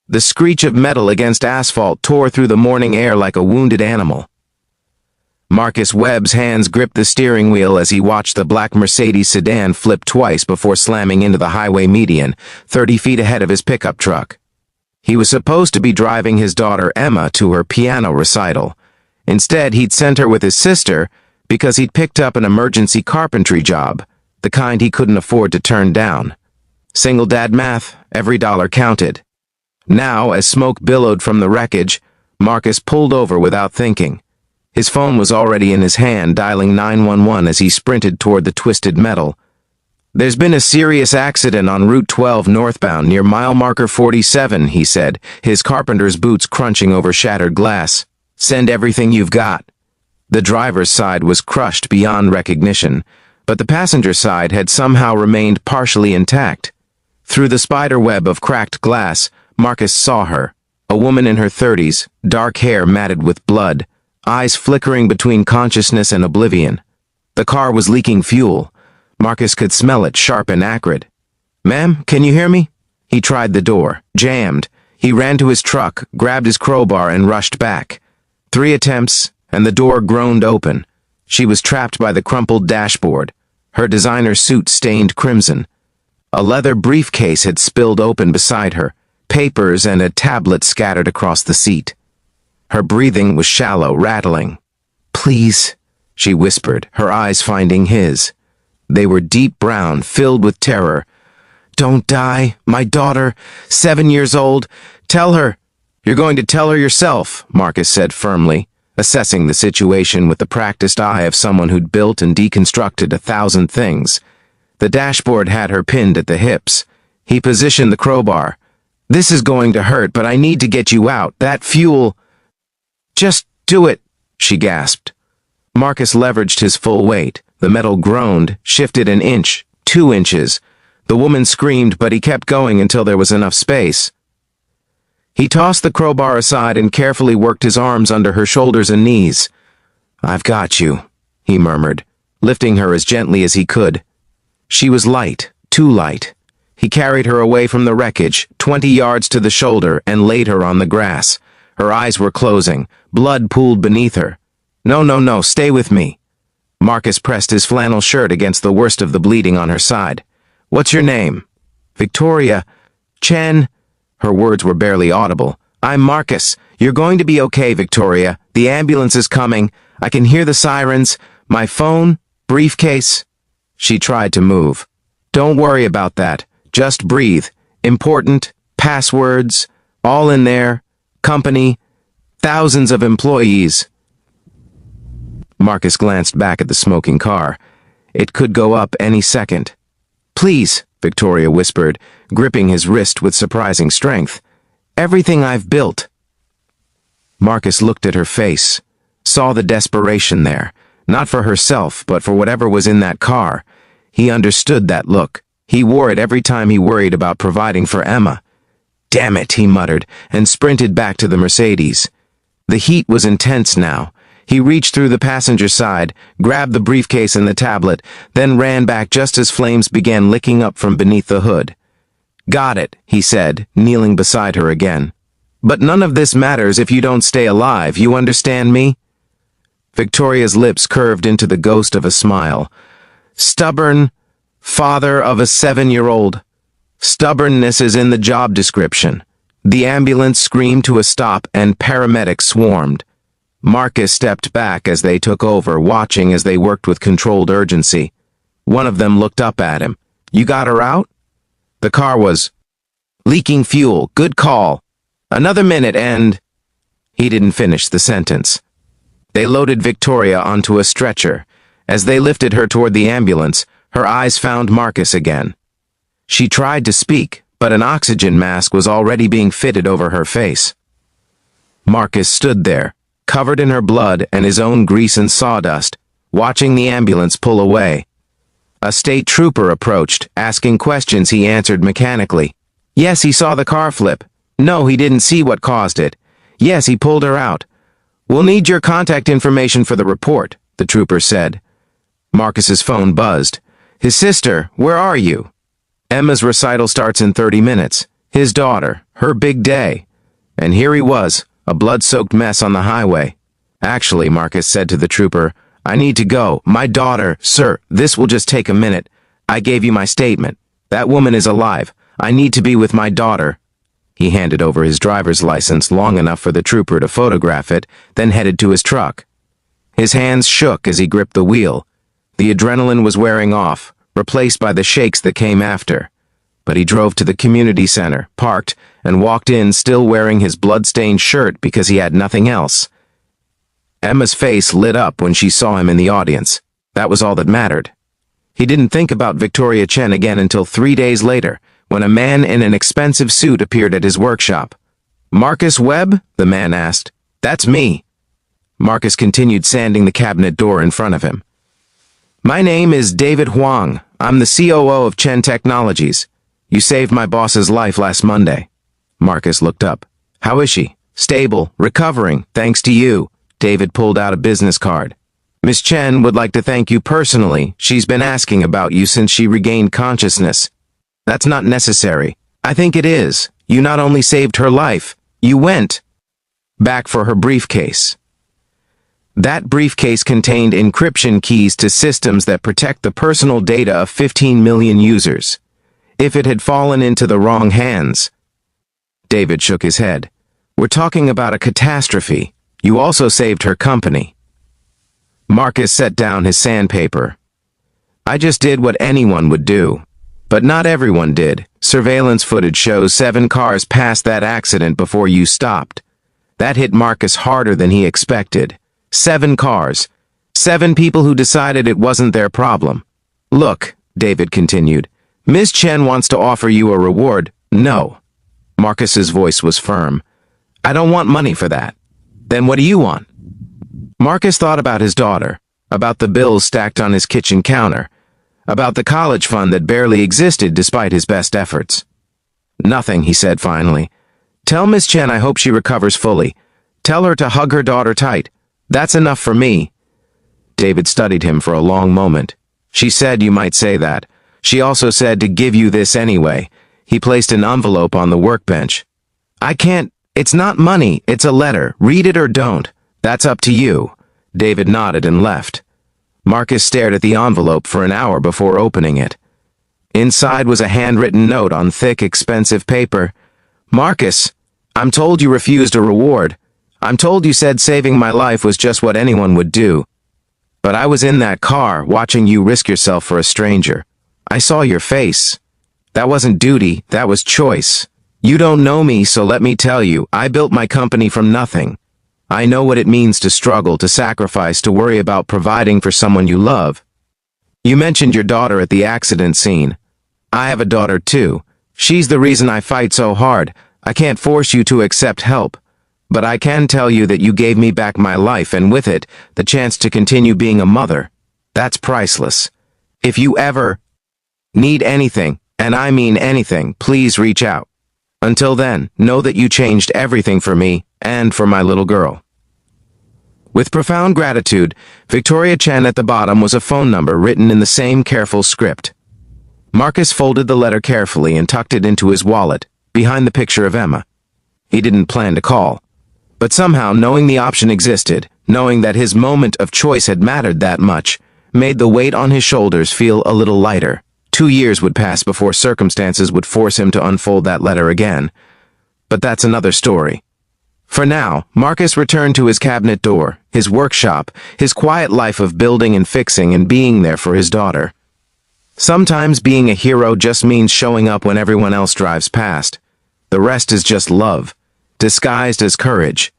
The screech of metal against asphalt tore through the morning air like a wounded animal. Marcus Webb's hands gripped the steering wheel as he watched the black Mercedes sedan flip twice before slamming into the highway median, 30 feet ahead of his pickup truck. He was supposed to be driving his daughter Emma to her piano recital. Instead, he'd sent her with his sister because he'd picked up an emergency carpentry job, the kind he couldn't afford to turn down. Single dad math, every dollar counted. Now, as smoke billowed from the wreckage, Marcus pulled over without thinking. His phone was already in his hand, dialing 911 as he sprinted toward the twisted metal. "There's been a serious accident on Route 12 northbound near mile marker 47, he said, his carpenter's boots crunching over shattered glass. "Send everything you've got." The driver's side was crushed beyond recognition, but the passenger side had somehow remained partially intact. Through the spider web of cracked glass, Marcus saw her, a woman in her 30s, dark hair matted with blood, eyes flickering between consciousness and oblivion. The car was leaking fuel. Marcus could smell it, sharp and acrid. "Ma'am, can you hear me?" He tried the door, jammed. He ran to his truck, grabbed his crowbar, and rushed back. 3 attempts, and the door groaned open. She was trapped by the crumpled dashboard, her designer suit stained crimson. A leather briefcase had spilled open beside her, papers and a tablet scattered across the seat. Her breathing was shallow, rattling. "Please," she whispered, her eyes finding his. They were deep brown, filled with terror. "Don't die, my daughter, 7 years old. Tell her." "You're going to tell her yourself," Marcus said firmly, assessing the situation with the practiced eye of someone who'd built and deconstructed 1,000 things. The dashboard had her pinned at the hips. He positioned the crowbar. "This is going to hurt, but I need to get you out. That fuel—" "Just do it," she gasped. Marcus leveraged his full weight. The metal groaned, shifted an inch, 2 inches. The woman screamed, but he kept going until there was enough space. He tossed the crowbar aside and carefully worked his arms under her shoulders and knees. "I've got you," he murmured, lifting her as gently as he could. She was light, too light. He carried her away from the wreckage, 20 yards to the shoulder, and laid her on the grass. Her eyes were closing. Blood pooled beneath her. No, stay with me." Marcus pressed his flannel shirt against the worst of the bleeding on her side. "What's your name?" "Victoria. Chen." Her words were barely audible. "I'm Marcus. You're going to be okay, Victoria. The ambulance is coming. I can hear the sirens. My phone, briefcase." She tried to move. "Don't worry about that. Just breathe. Important, passwords, all in there. Company, thousands of employees." Marcus glanced back at the smoking car. It could go up any second. "Please," Victoria whispered, gripping his wrist with surprising strength. "Everything I've built." Marcus looked at her face, saw the desperation there, not for herself, but for whatever was in that car. He understood that look. He wore it every time he worried about providing for Emma. "Damn it," he muttered, and sprinted back to the Mercedes. The heat was intense now. He reached through the passenger side, grabbed the briefcase and the tablet, then ran back just as flames began licking up from beneath the hood. "Got it," he said, kneeling beside her again. "But none of this matters if you don't stay alive, you understand me?" Victoria's lips curved into the ghost of a smile. "Stubborn, father of a 7-year-old. Stubbornness is in the job description." The ambulance screamed to a stop and paramedics swarmed. Marcus stepped back as they took over, watching as they worked with controlled urgency. One of them looked up at him. "You got her out?" The car was leaking fuel. "Good call. Another minute and—" He didn't finish the sentence. They loaded Victoria onto a stretcher. As they lifted her toward the ambulance, her eyes found Marcus again. She tried to speak, but an oxygen mask was already being fitted over her face. Marcus stood there, covered in her blood and his own grease and sawdust, watching the ambulance pull away. A state trooper approached, asking questions he answered mechanically. Yes, he saw the car flip. No, he didn't see what caused it. Yes, he pulled her out. We'll need your contact information for the report, the trooper said. Marcus's phone buzzed. His sister, where are you? Emma's recital starts in 30 minutes. His daughter, her big day. And here he was, a blood-soaked mess on the highway. Actually, Marcus said to the trooper, I need to go. My daughter, sir, this will just take a minute. I gave you my statement. That woman is alive. I need to be with my daughter. He handed over his driver's license long enough for the trooper to photograph it, then headed to his truck. His hands shook as he gripped the wheel. The adrenaline was wearing off, replaced by the shakes that came after. But he drove to the community center, parked, and walked in still wearing his blood-stained shirt because he had nothing else. Emma's face lit up when she saw him in the audience. That was all that mattered. He didn't think about Victoria Chen again until 3 days later, when a man in an expensive suit appeared at his workshop. Marcus Webb? The man asked. That's me. Marcus continued sanding the cabinet door in front of him. My name is David Huang. I'm the COO of Chen Technologies. You saved my boss's life last Monday. Marcus looked up. How is she? Stable, recovering, thanks to you. David pulled out a business card. Miss Chen would like to thank you personally. She's been asking about you since she regained consciousness. That's not necessary. I think it is. You not only saved her life, you went back for her briefcase. That briefcase contained encryption keys to systems that protect the personal data of 15 million users. If it had fallen into the wrong hands... David shook his head. We're talking about a catastrophe. You also saved her company. Marcus set down his sandpaper. I just did what anyone would do. But not everyone did. Surveillance footage shows 7 cars passed that accident before you stopped. That hit Marcus harder than he expected. 7 cars. 7 people who decided it wasn't their problem. Look, David continued, Miss Chen wants to offer you a reward. No. Marcus's voice was firm. I don't want money for that. Then what do you want? Marcus thought about his daughter, about the bills stacked on his kitchen counter, about the college fund that barely existed despite his best efforts. Nothing, he said finally. Tell Miss Chen I hope she recovers fully. Tell her to hug her daughter tight. That's enough for me. David studied him for a long moment. She said you might say that. She also said to give you this anyway. He placed an envelope on the workbench. I can't. It's not money. It's a letter. Read it or don't. That's up to you. David nodded and left. Marcus stared at the envelope for an hour before opening it. Inside was a handwritten note on thick, expensive paper. Marcus, I'm told you refused a reward. I'm told you said saving my life was just what anyone would do. But I was in that car, watching you risk yourself for a stranger. I saw your face. That wasn't duty, that was choice. You don't know me, so let me tell you, I built my company from nothing. I know what it means to struggle, to sacrifice, to worry about providing for someone you love. You mentioned your daughter at the accident scene. I have a daughter too. She's the reason I fight so hard. I can't force you to accept help. But I can tell you that you gave me back my life and with it, the chance to continue being a mother. That's priceless. If you ever need anything, and I mean anything, please reach out. Until then, know that you changed everything for me and for my little girl. With profound gratitude, Victoria Chen at the bottom was a phone number written in the same careful script. Marcus folded the letter carefully and tucked it into his wallet, behind the picture of Emma. He didn't plan to call. But somehow, knowing the option existed, knowing that his moment of choice had mattered that much, made the weight on his shoulders feel a little lighter. 2 years would pass before circumstances would force him to unfold that letter again. But that's another story. For now, Marcus returned to his cabinet door, his workshop, his quiet life of building and fixing and being there for his daughter. Sometimes being a hero just means showing up when everyone else drives past. The rest is just love, disguised as courage.